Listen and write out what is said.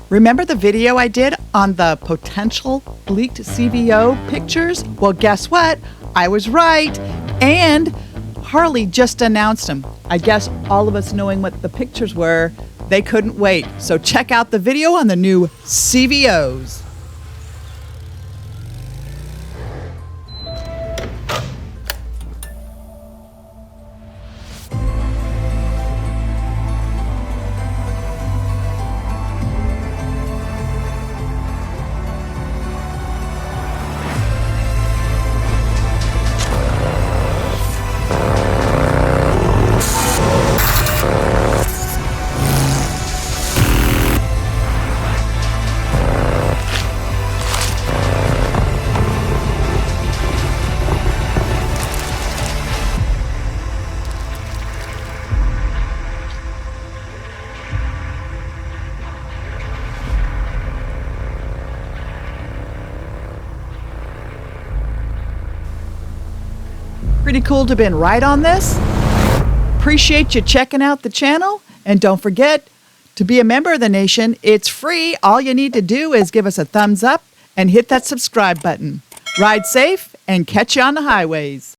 Remember the video I did on the potential leaked CVO pictures? Well, guess what? I was right. And Harley just announced them. I guess all of us knowing what the pictures were, they couldn't wait. So check out the video on the new CVOs. Pretty cool to have been right on this. Appreciate you checking out the channel. And don't forget to be a member of the nation. It's free. All you need to do is give us a thumbs up and hit that subscribe button. Ride safe and catch you on the highways.